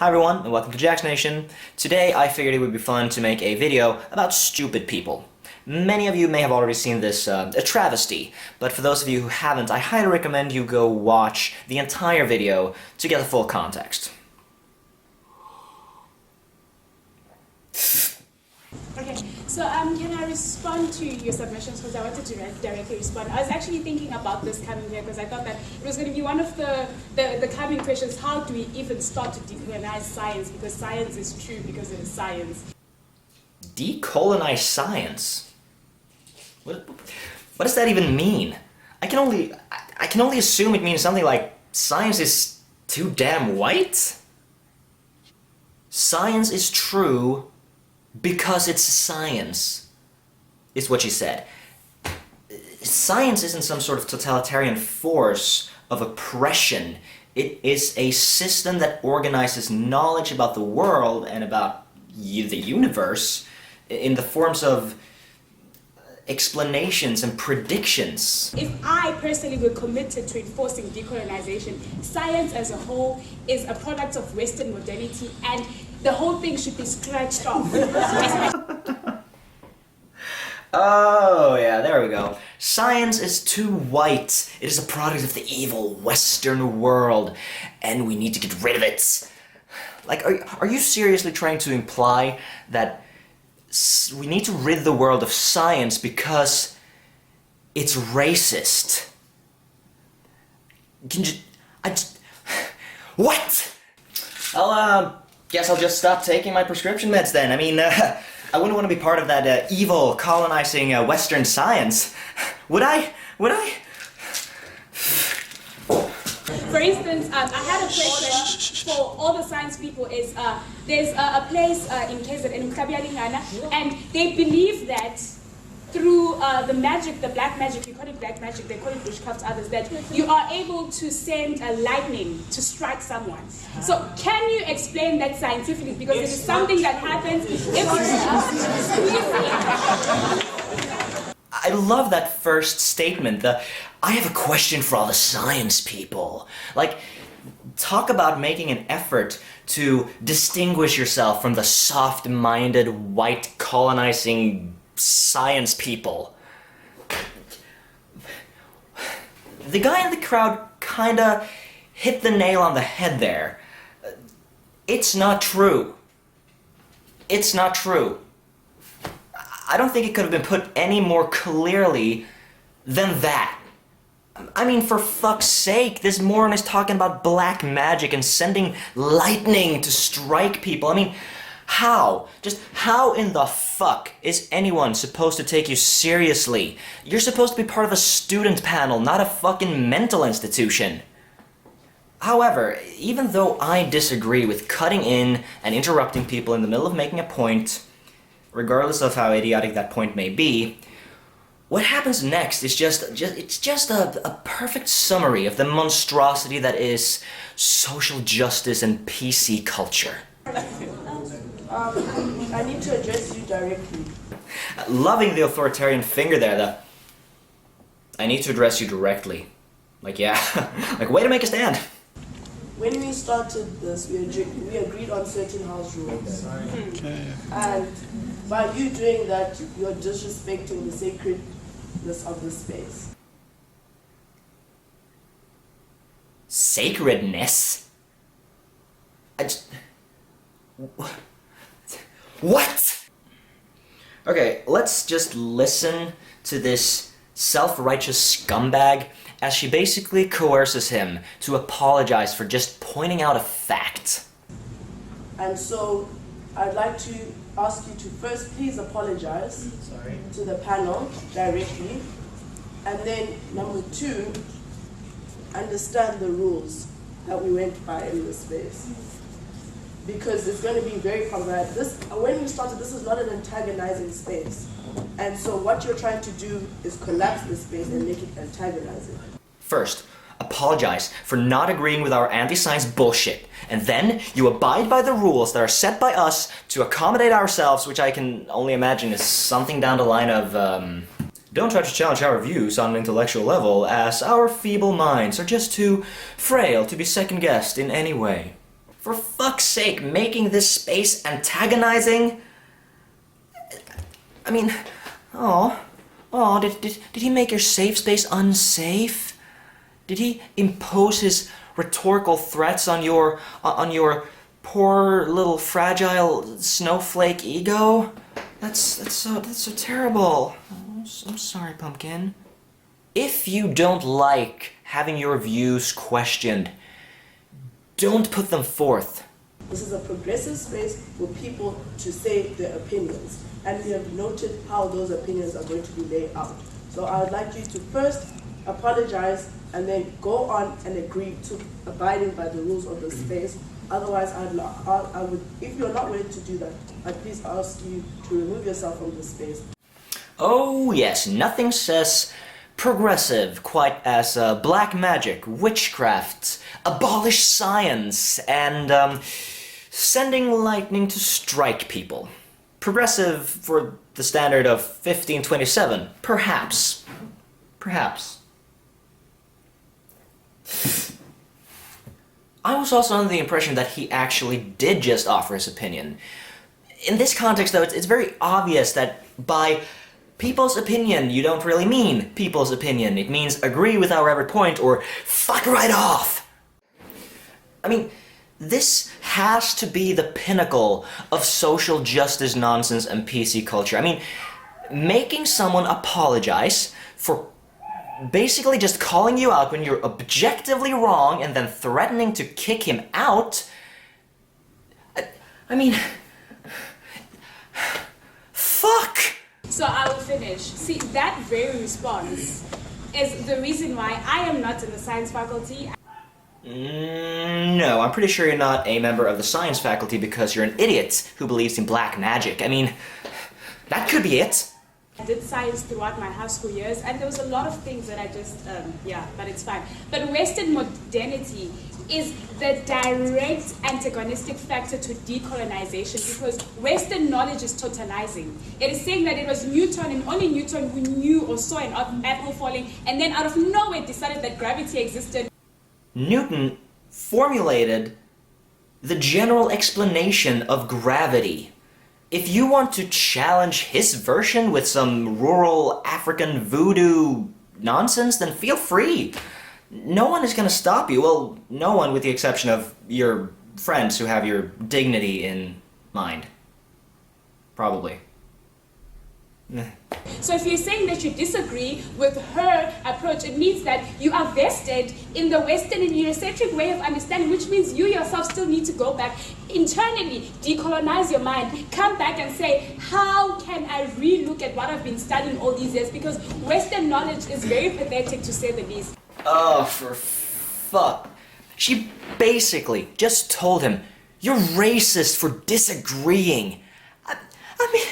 Hi everyone, and welcome to Jack's Nation. Today I figured it would be fun to make a video about stupid people. Many of you may have already seen this a travesty, but for those of you who haven't, I highly recommend you go watch the entire video to get the full context. Okay, so can I respond to your submissions, because I wanted to directly respond. I was actually thinking about this coming here because I thought that it was going to be one of the coming questions: how do we even start to decolonize science? Because science is true because it is science. Decolonize science? What does that even mean? I can only assume it means something like science is too damn white? Science is true because it's science, is what she said. Science isn't some sort of totalitarian force of oppression. It is a system that organizes knowledge about the world and about the universe in the forms of explanations and predictions. If I personally were committed to enforcing decolonization, science as a whole is a product of Western modernity, and the whole thing should be scratched off. Oh yeah, there we go. Science is too white. It is a product of the evil Western world, and we need to get rid of it. Like, are you seriously trying to imply that we need to rid the world of science because it's racist? What? Guess I'll just stop taking my prescription meds then. I mean, I wouldn't want to be part of that evil colonizing Western science. Would I? For instance, I had a question for all the science people. Is there's a place in KZN, and they believe that through the magic, the black magic, you call it black magic, they call it witchcraft, others, that you are able to send a lightning to strike someone. So can you explain that scientifically? Because it is something that happens I love that first statement, I have a question for all the science people. Like, talk about making an effort to distinguish yourself from the soft-minded, white, colonizing science people. The guy in the crowd kinda hit the nail on the head there. It's not true. It's not true. I don't think it could have been put any more clearly than that. I mean, for fuck's sake, this moron is talking about black magic and sending lightning to strike people. I mean, how? Just how in the fuck is anyone supposed to take you seriously? You're supposed to be part of a student panel, not a fucking mental institution. However, even though I disagree with cutting in and interrupting people in the middle of making a point, regardless of how idiotic that point may be, what happens next is just a perfect summary of the monstrosity that is social justice and PC culture. I need to address you directly. Loving the authoritarian finger there, I need to address you directly. Like, yeah, like, way to make a stand. When we started this, we agreed on certain house rules. Okay. And by you doing that, you're disrespecting the sacredness of the space. Sacredness? What? Okay, let's just listen to this self-righteous scumbag as she basically coerces him to apologize for just pointing out a fact. And so, I'd like to ask you to first please apologize to the panel directly, and then number two, understand the rules that we went by in this space. Because it's going to be very problematic. When we started, this is not an antagonizing space. And so what you're trying to do is collapse the space and make it antagonizing. First, apologize for not agreeing with our anti-science bullshit. And then, you abide by the rules that are set by us to accommodate ourselves, which I can only imagine is something down the line of, don't try to challenge our views on an intellectual level, as our feeble minds are just too frail to be second-guessed in any way. For fuck's sake, making this space antagonizing? I mean, did he make your safe space unsafe? Did he impose his rhetorical threats on your poor little fragile snowflake ego? That's so terrible. I'm sorry, Pumpkin. If you don't like having your views questioned, don't put them forth. This is a progressive space for people to say their opinions, and we have noted how those opinions are going to be laid out. So I would like you to first apologize and then go on and agree to abiding by the rules of the space. Otherwise, I would, if you're not willing to do that, I'd please ask you to remove yourself from the space. Oh yes, nothing says progressive quite as black magic, witchcraft, abolish science, and sending lightning to strike people. Progressive for the standard of 1527, perhaps. Perhaps. I was also under the impression that he actually did just offer his opinion. In this context, though, it's very obvious that by people's opinion, you don't really mean people's opinion. It means agree with our every point or fuck right off. I mean, this has to be the pinnacle of social justice nonsense and PC culture. I mean, making someone apologize for basically just calling you out when you're objectively wrong and then threatening to kick him out. I mean, fuck! So I will finish. See, that very response is the reason why I am not in the science faculty. No, I'm pretty sure you're not a member of the science faculty because you're an idiot who believes in black magic. I mean, that could be it. I did science throughout my high school years, and there was a lot of things that I just, but it's fine. But Western modernity is the direct antagonistic factor to decolonization, because Western knowledge is totalizing. It is saying that it was Newton and only Newton who knew or saw an apple falling, and then out of nowhere decided that gravity existed. Newton formulated the general explanation of gravity. If you want to challenge his version with some rural African voodoo nonsense, then feel free. No one is going to stop you. Well, no one with the exception of your friends who have your dignity in mind. Probably. So if you're saying that you disagree with her approach, it means that you are vested in the Western and Eurocentric way of understanding, which means you yourself still need to go back internally, decolonize your mind, come back and say, how can I re-look at what I've been studying all these years? Because Western knowledge is very pathetic, to say the least. Oh, for fuck. She basically just told him, you're racist for disagreeing. I mean,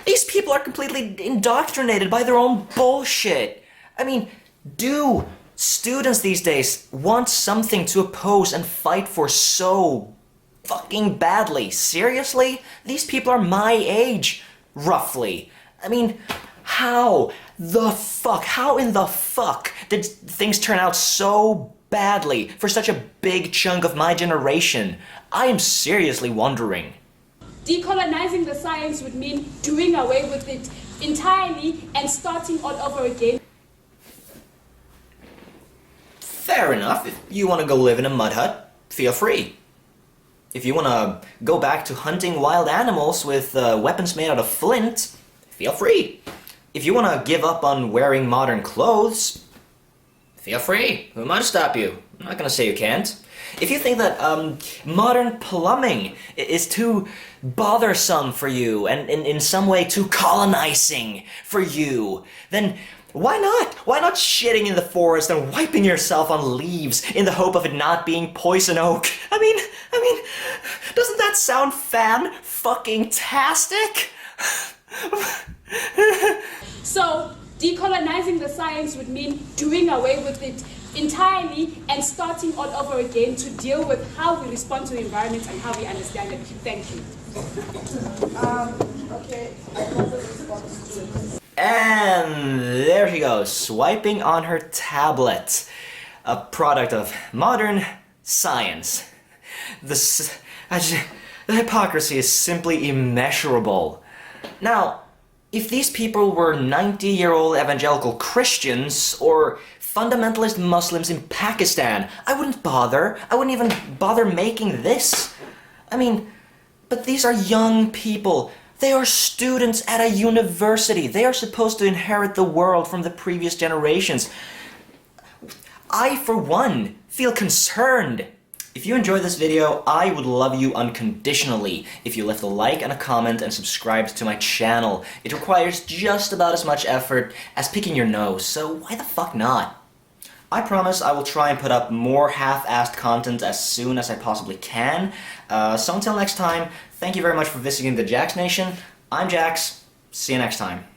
these people are completely indoctrinated by their own bullshit. I mean, do students these days want something to oppose and fight for so fucking badly? Seriously? These people are my age, roughly. I mean, how in the fuck did things turn out so badly for such a big chunk of my generation? I am seriously wondering. Decolonizing the science would mean doing away with it entirely and starting all over again. Fair enough. If you want to go live in a mud hut, feel free. If you want to go back to hunting wild animals with weapons made out of flint, feel free. If you want to give up on wearing modern clothes, feel free. Who am I to stop you? I'm not going to say you can't. If you think that modern plumbing is too bothersome for you and in some way too colonizing for you, then why not? Why not shitting in the forest and wiping yourself on leaves in the hope of it not being poison oak? I mean, doesn't that sound fan-fucking-tastic? So, decolonizing the science would mean doing away with it entirely and starting all over again to deal with how we respond to the environment and how we understand it. Thank you. Okay, I call the response to it. And there she goes, swiping on her tablet. A product of modern science. The hypocrisy is simply immeasurable. Now, if these people were 90-year-old evangelical Christians or fundamentalist Muslims in Pakistan, I wouldn't bother. I wouldn't even bother making this. I mean, but these are young people. They are students at a university. They are supposed to inherit the world from the previous generations. I, for one, feel concerned. If you enjoyed this video, I would love you unconditionally if you left a like and a comment and subscribed to my channel. It requires just about as much effort as picking your nose, so why the fuck not? I promise I will try and put up more half-assed content as soon as I possibly can. So until next time, thank you very much for visiting the Jax Nation. I'm Jax. See you next time.